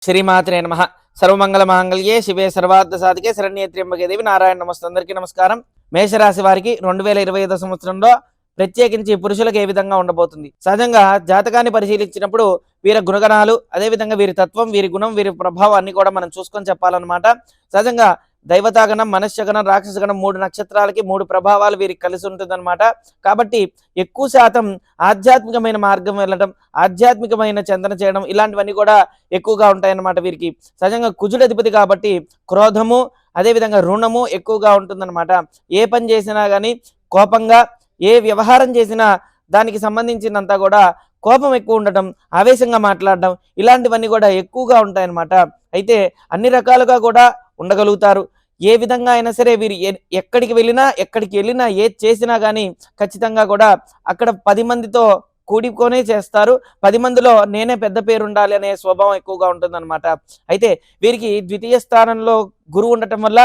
శ్రీమాత్రే నమః. సర్వమంగళ మాంగళ్యే శివే సర్వార్థ సాధికే శరణ్యే త్ర్యంబకే దేవి నారాయణ నమస్తే. అందరికీ నమస్కారం. మేషరాశి వారికి 2025 సంవత్సరంలో ప్రత్యేకించి పురుషులకు ఏ విధంగా ఉండబోతుంది? సహజంగా జాతకాన్ని పరిశీలించినప్పుడు వీరి గుణగణాలు, అదేవిధంగా వీరి తత్వం, వీరి గుణం, వీరి ప్రభావం అన్ని కూడా మనం చూసుకొని చెప్పాలన్నమాట. సహజంగా దైవతాగణం, మనుష్యగణం, రాక్షసగణం 3 నక్షత్రాలకి 3 ప్రభావాలు వీరికి కలిసి ఉంటుందన్నమాట. కాబట్టి ఎక్కువ శాతం ఆధ్యాత్మికమైన మార్గం వెళ్ళడం, ఆధ్యాత్మికమైన చింతన చేయడం ఇలాంటివన్నీ కూడా ఎక్కువగా ఉంటాయన్నమాట వీరికి. సహజంగా కుజుడు అధిపతి కాబట్టి క్రోధము, అదేవిధంగా రుణము ఎక్కువగా ఉంటుందన్నమాట. ఏ పని చేసినా కానీ కోపంగా, ఏ వ్యవహారం చేసినా దానికి సంబంధించినంతా కూడా కోపం ఎక్కువ ఉండటం, ఆవేశంగా మాట్లాడడం ఇలాంటివన్నీ కూడా ఎక్కువగా ఉంటాయన్నమాట. అయితే అన్ని రకాలుగా కూడా ఉండగలుగుతారు. ఏ విధంగా అయినా సరే వీరు ఎక్కడికి వెళ్ళినా ఏది చేసినా కానీ ఖచ్చితంగా కూడా అక్కడ 10 మందితో కూడుకొనే చేస్తారు. 10 మందిలో నేనే పెద్ద పేరు ఉండాలి అనే స్వభావం ఎక్కువగా ఉంటుందన్నమాట. అయితే వీరికి ద్వితీయ స్థానంలో గురువు ఉండటం వల్ల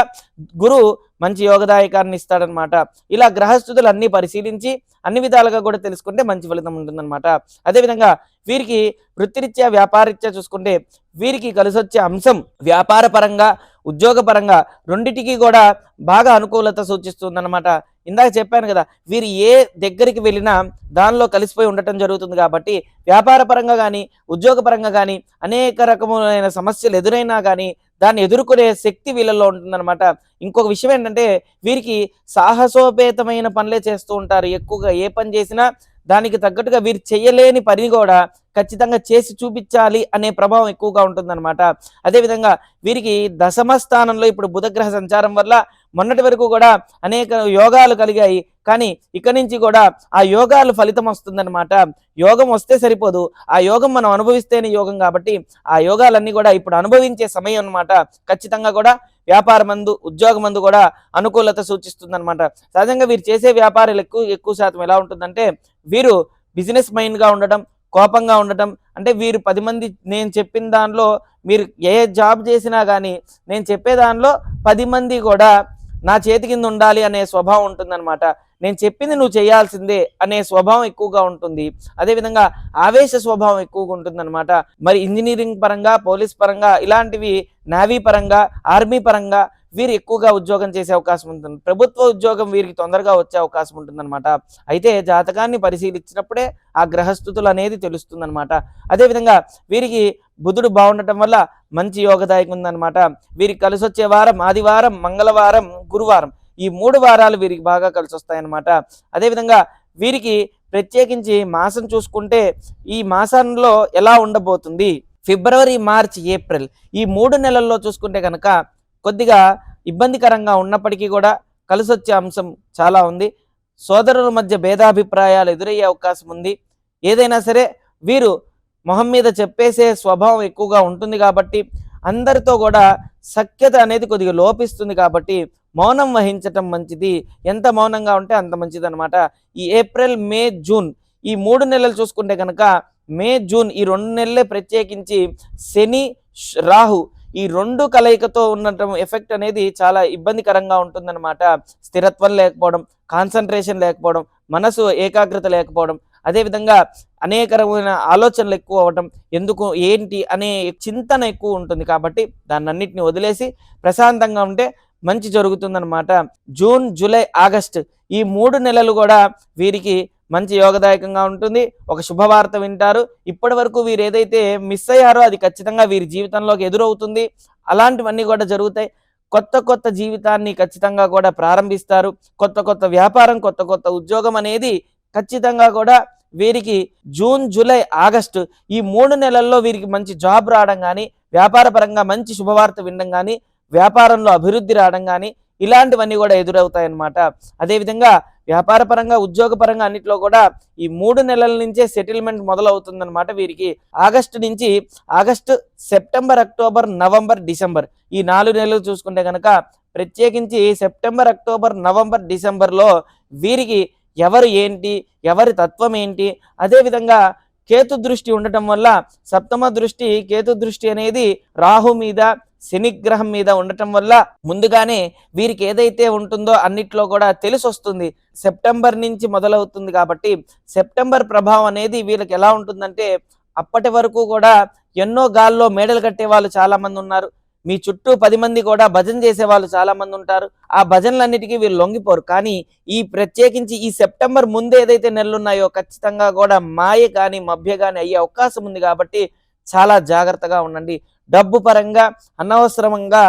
గురువు మంచి యోగదాయకాన్ని ఇస్తాడనమాట. ఇలా గ్రహస్థితులు అన్ని పరిశీలించి అన్ని విధాలుగా కూడా తెలుసుకుంటే మంచి ఫలితం ఉంటుందన్నమాట. అదేవిధంగా వీరికి వృత్తిరీత్యా, వ్యాపారరీత్యా చూసుకుంటే వీరికి కలిసొచ్చే అంశం వ్యాపార పరంగా, ఉద్యోగ పరంగా రెండిటికి కూడా బాగా అనుకూలత సూచిస్తుందన్నమాట. ఇందాక చెప్పాను కదా, వీరు ఏ దగ్గరికి వెళ్ళినా దానిలో కలిసిపోయి ఉండటం జరుగుతుంది. కాబట్టి వ్యాపార పరంగా కానీ, ఉద్యోగ పరంగా కానీ అనేక రకములైన సమస్యలు ఎదురైనా కానీ దాన్ని ఎదుర్కొనే శక్తి వీళ్ళల్లో ఉంటుందన్నమాట. ఇంకొక విషయం ఏంటంటే వీరికి సాహసోపేతమైన పనులే చేస్తూ ఉంటారు. ఎక్కువగా ఏ పని చేసినా దానికి తగ్గట్టుగా వీరు చేయలేని పని కూడా ఖచ్చితంగా చేసి చూపించాలి అనే ప్రభావం ఎక్కువగా ఉంటుందన్నమాట. అదేవిధంగా వీరికి దశమ స్థానంలో ఇప్పుడు బుధగ్రహ సంచారం వల్ల మొన్నటి వరకు కూడా అనేక యోగాలు కలిగాయి. కానీ ఇక నుంచి కూడా ఆ యోగాలు ఫలితం వస్తుందన్నమాట. యోగం వస్తే సరిపోదు, ఆ యోగం మనం అనుభవిస్తేనే యోగం. కాబట్టి ఆ యోగాలన్నీ కూడా ఇప్పుడు అనుభవించే సమయం అన్నమాట. ఖచ్చితంగా కూడా వ్యాపార మందు, ఉద్యోగ మందు కూడా అనుకూలత సూచిస్తుందన్నమాట. సహజంగా వీరు చేసే వ్యాపారాలు ఎక్కువ శాతం ఎలా ఉంటుందంటే వీరు బిజినెస్ మైండ్గా ఉండటం, కోపంగా ఉండటం. అంటే వీరు 10 మంది నేను చెప్పిన దానిలో మీరు ఏ జాబ్ చేసినా కానీ నేను చెప్పే దానిలో 10 మంది కూడా నా చేతి కింద ఉండాలి అనే స్వభావం ఉంటుందన్నమాట. నేను చెప్పింది నువ్వు చేయాల్సిందే అనే స్వభావం ఎక్కువగా ఉంటుంది. అదేవిధంగా ఆవేశ స్వభావం ఎక్కువగా ఉంటుందన్నమాట. మరి ఇంజనీరింగ్ పరంగా, పోలీస్ పరంగా ఇలాంటివి, నేవీ పరంగా, ఆర్మీ పరంగా వీరు ఎక్కువగా ఉద్యోగం చేసే అవకాశం ఉంటుంది. ప్రభుత్వ ఉద్యోగం వీరికి తొందరగా వచ్చే అవకాశం ఉంటుందన్నమాట. అయితే జాతకాన్ని పరిశీలించినప్పుడే ఆ గ్రహస్థితులు అనేది తెలుస్తుందన్నమాట. అదేవిధంగా వీరికి బుధుడు బాగుండటం వల్ల మంచి యోగదాయకం ఉందన్నమాట. వీరికి కలిసి వచ్చే వారం ఆదివారం, మంగళవారం, గురువారం ఈ 3 వారాలు వీరికి బాగా కలిసి వస్తాయన్నమాట. అదేవిధంగా వీరికి ప్రత్యేకించి మాసం చూసుకుంటే ఈ మాసంలో ఎలా ఉండబోతుంది, ఫిబ్రవరి, మార్చి, ఏప్రిల్ ఈ 3 నెలల్లో చూసుకుంటే కనుక కొద్దిగా ఇబ్బందికరంగా ఉన్నప్పటికీ కూడా కలిసొచ్చే అంశం చాలా ఉంది. సోదరుల మధ్య భేదాభిప్రాయాలు ఎదురయ్యే అవకాశం ఉంది. ఏదైనా సరే వీరు మొహం మీద చెప్పేసే స్వభావం ఎక్కువగా ఉంటుంది. కాబట్టి అందరితో కూడా సఖ్యత అనేది కొద్దిగా లోపిస్తుంది. కాబట్టి మౌనం వహించటం మంచిది. ఎంత మౌనంగా ఉంటే అంత మంచిది అనమాట. ఈ ఏప్రిల్, మే, జూన్ ఈ 3 నెలలు చూసుకుంటే కనుక మే, జూన్ ఈ 2 నెలలే ప్రత్యేకించి శని, రాహు ఈ 2 కలయికతో ఉండటం ఎఫెక్ట్ అనేది చాలా ఇబ్బందికరంగా ఉంటుందన్నమాట. స్థిరత్వం లేకపోవడం, కాన్సన్ట్రేషన్ లేకపోవడం, మనసు ఏకాగ్రత లేకపోవడం, అదేవిధంగా అనేక రకమైన ఆలోచనలు ఎక్కువ అవ్వటం, ఎందుకు ఏంటి అనే చింతన ఎక్కువ ఉంటుంది. కాబట్టి దాన్నన్నిటిని వదిలేసి ప్రశాంతంగా ఉంటే మంచి జరుగుతుందన్నమాట. జూన్, జూలై, ఆగస్ట్ ఈ 3 నెలలు కూడా వీరికి మంచి యోగదాయకంగా ఉంటుంది. ఒక శుభవార్త వింటారు. ఇప్పటి వరకు వీరు ఏదైతే మిస్ అయ్యారో అది ఖచ్చితంగా వీరి జీవితంలోకి ఎదురవుతుంది. అలాంటివన్నీ కూడా జరుగుతాయి. కొత్త జీవితాన్ని ఖచ్చితంగా కూడా ప్రారంభిస్తారు. కొత్త వ్యాపారం, కొత్త ఉద్యోగం అనేది ఖచ్చితంగా కూడా వీరికి జూన్, జూలై, ఆగస్టు ఈ 3 నెలల్లో వీరికి మంచి జాబ్ రావడం కానీ, వ్యాపార పరంగా మంచి శుభవార్త వినడం కానీ, వ్యాపారంలో అభివృద్ధి రావడం కానీ ఇలాంటివన్నీ కూడా ఎదురవుతాయన్నమాట. అదేవిధంగా వ్యాపార పరంగా, ఉద్యోగ పరంగా అన్నింటిలో కూడా ఈ 3 నెలల నుంచే సెటిల్మెంట్ మొదలవుతుందన్నమాట. వీరికి August, September, October, November, December ఈ 4 నెలలు చూసుకుంటే కనుక ప్రత్యేకించి సెప్టెంబర్, అక్టోబర్, నవంబర్, డిసెంబర్లో వీరికి ఎవరు ఏంటి, ఎవరి తత్వం ఏంటి, అదేవిధంగా కేతు దృష్టి ఉండటం వల్ల సప్తమ దృష్టి, కేతు దృష్టి అనేది రాహు మీద, శనిగ్రహం మీద ఉండటం వల్ల ముందుగానే వీరికి ఏదైతే ఉంటుందో అన్నిట్లో కూడా తెలిసి వస్తుంది. సెప్టెంబర్ నుంచి మొదలవుతుంది. కాబట్టి సెప్టెంబర్ ప్రభావం అనేది వీళ్ళకి ఎలా ఉంటుందంటే అప్పటి వరకు కూడా ఎన్నో గాల్లో మేడలు కట్టే వాళ్ళు చాలా మంది ఉన్నారు. మీ చుట్టూ 10 మంది కూడా భజన చేసే వాళ్ళు చాలా మంది ఉంటారు. ఆ భజనలన్నిటికీ వీళ్ళు లొంగిపోరు. కానీ ఈ ప్రత్యేకించి ఈ సెప్టెంబర్ ముందు ఏదైతే నెలలున్నాయో ఖచ్చితంగా కూడా మాయ కానీ మభ్య కానీ అయ్యే అవకాశం ఉంది కాబట్టి చాలా జాగ్రత్తగా ఉండండి. డబ్బు పరంగా అనవసరంగా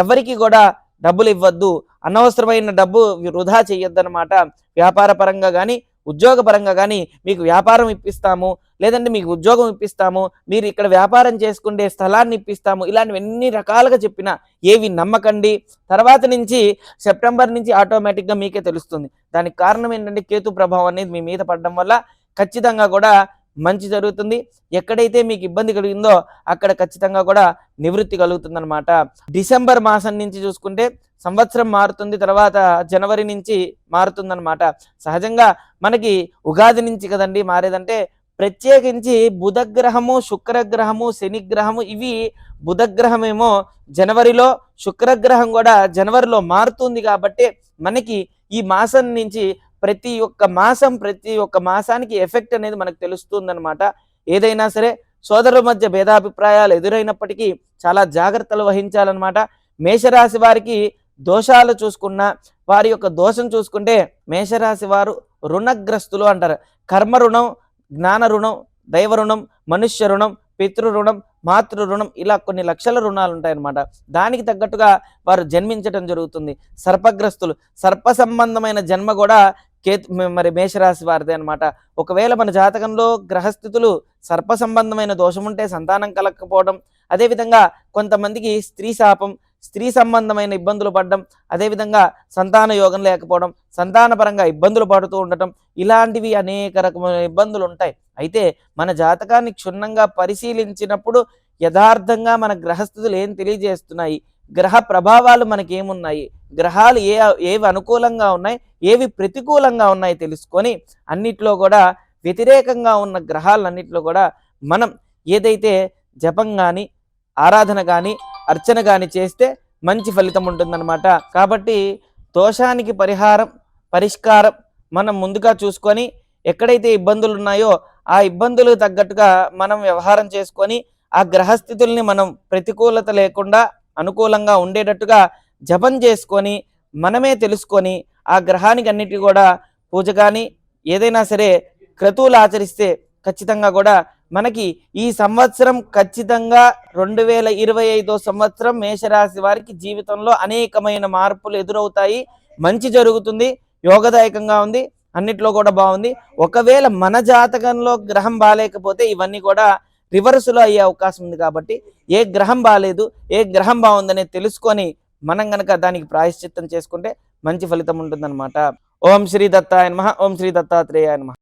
ఎవరికి కూడా డబ్బులు ఇవ్వద్దు. అనవసరమైన డబ్బు వృధా చేయొద్దనమాట. వ్యాపార పరంగా కానీ ఉద్యోగ పరంగా కానీ మీకు వ్యాపారం ఇప్పిస్తాము, లేదంటే మీకు ఉద్యోగం ఇప్పిస్తాము, మీరు ఇక్కడ వ్యాపారం చేసుకుంటే స్థలాన్ని ఇప్పిస్తాము, ఇలాంటివి ఎన్ని రకాలుగా చెప్పినా ఏవి నమ్మకండి. తర్వాత నుంచి సెప్టెంబర్ నుంచి ఆటోమేటిక్గా మీకే తెలుస్తుంది. దానికి కారణం ఏంటంటే కేతు ప్రభావం అనేది మీ మీద పడడం వల్ల ఖచ్చితంగా కూడా మంచి జరుగుతుంది. ఎక్కడైతే మీకు ఇబ్బంది కలిగిందో అక్కడ ఖచ్చితంగా కూడా నివృత్తి కలుగుతుందన్నమాట. డిసెంబర్ మాసం నుంచి చూసుకుంటే సంవత్సరం మారుతుంది, తర్వాత జనవరి నుంచి మారుతుందన్నమాట. సహజంగా మనకి ఉగాది నుంచి కదండి మారేదంటే, ప్రత్యేకించి బుధగ్రహము, శుక్రగ్రహము, శనిగ్రహము, ఇవి బుధగ్రహమేమో జనవరిలో, శుక్రగ్రహం కూడా జనవరిలో మారుతుంది. కాబట్టి మనకి ఈ మాసం నుంచి ప్రతి ఒక్క మాసానికి ఎఫెక్ట్ అనేది మనకు తెలుస్తుందన్నమాట. ఏదైనా సరే సోదరుల మధ్య భేదాభిప్రాయాలు ఎదురైనప్పటికీ చాలా జాగ్రత్తలు వహించాలన్నమాట. మేషరాశి వారికి దోషాలు చూసుకున్నా, వారి యొక్క దోషం చూసుకుంటే మేషరాశి వారు రుణగ్రస్తులు అంటారు. కర్మ రుణం, జ్ఞాన రుణం, దైవ రుణం, మనుష్య రుణం, పితృ రుణం, మాతృ రుణం, ఇలా కొన్ని లక్షల రుణాలు ఉంటాయన్నమాట. దానికి తగ్గట్టుగా వారు జన్మించడం జరుగుతుంది. సర్పగ్రస్తులు, సర్ప సంబంధమైన జన్మ కూడా మరి మేషరాశి వారిదే అనమాట. ఒకవేళ మన జాతకంలో గ్రహస్థితులు సర్ప సంబంధమైన దోషం ఉంటే సంతానం కలగకపోవడం, అదేవిధంగా కొంతమందికి స్త్రీ శాపం, స్త్రీ సంబంధమైన ఇబ్బందులు పడడం, అదేవిధంగా సంతాన యోగం లేకపోవడం, సంతానపరంగా ఇబ్బందులు పడుతూ ఉండటం, ఇలాంటివి అనేక రకమైన ఇబ్బందులు ఉంటాయి. అయితే మన జాతకాన్ని క్షుణ్ణంగా పరిశీలించినప్పుడు యథార్థంగా మన గ్రహస్థితులు ఏం తెలియజేస్తున్నాయి, గ్రహ ప్రభావాలు మనకేమున్నాయి, గ్రహాలు ఏవి అనుకూలంగా ఉన్నాయి, ఏవి ప్రతికూలంగా ఉన్నాయి తెలుసుకొని అన్నిట్లో కూడా వ్యతిరేకంగా ఉన్న గ్రహాలన్నింటిలో కూడా మనం ఏదైతే జపం కానీ, ఆరాధన కానీ, అర్చన కానీ చేస్తే మంచి ఫలితం ఉంటుందన్నమాట. కాబట్టి దోషానికి పరిష్కారం మనం ముందుగా చూసుకొని ఎక్కడైతే ఇబ్బందులు ఉన్నాయో ఆ ఇబ్బందులు తగ్గట్టుగా మనం వ్యవహారం చేసుకొని ఆ గ్రహస్థితుల్ని మనం ప్రతికూలత లేకుండా అనుకూలంగా ఉండేటట్టుగా జపం చేసుకొని మనమే తెలుసుకొని ఆ గ్రహానికి అన్నిటి కూడా పూజ కానీ ఏదైనా సరే క్రతువులు ఆచరిస్తే ఖచ్చితంగా కూడా మనకి ఈ సంవత్సరం ఖచ్చితంగా 2025 సంవత్సరం మేషరాశి వారికి జీవితంలో అనేకమైన మార్పులు ఎదురవుతాయి. మంచి జరుగుతుంది, యోగదాయకంగా ఉంది, అన్నిట్లో కూడా బాగుంది. ఒకవేళ మన జాతకంలో గ్రహం బాగాలేకపోతే ఇవన్నీ కూడా రివర్సులో అయ్యే అవకాశం ఉంది. కాబట్టి ఏ గ్రహం బాగాలేదు, ఏ గ్రహం బాగుందనే తెలుసుకొని మనం గనక దానికి ప్రాయశ్చిత్తం చేసుకుంటే మంచి ఫలితం ఉంటుందన్నమాట. ఓం శ్రీ దత్తాయ నమః. ఓం శ్రీ దత్తాత్రేయాయ నమః.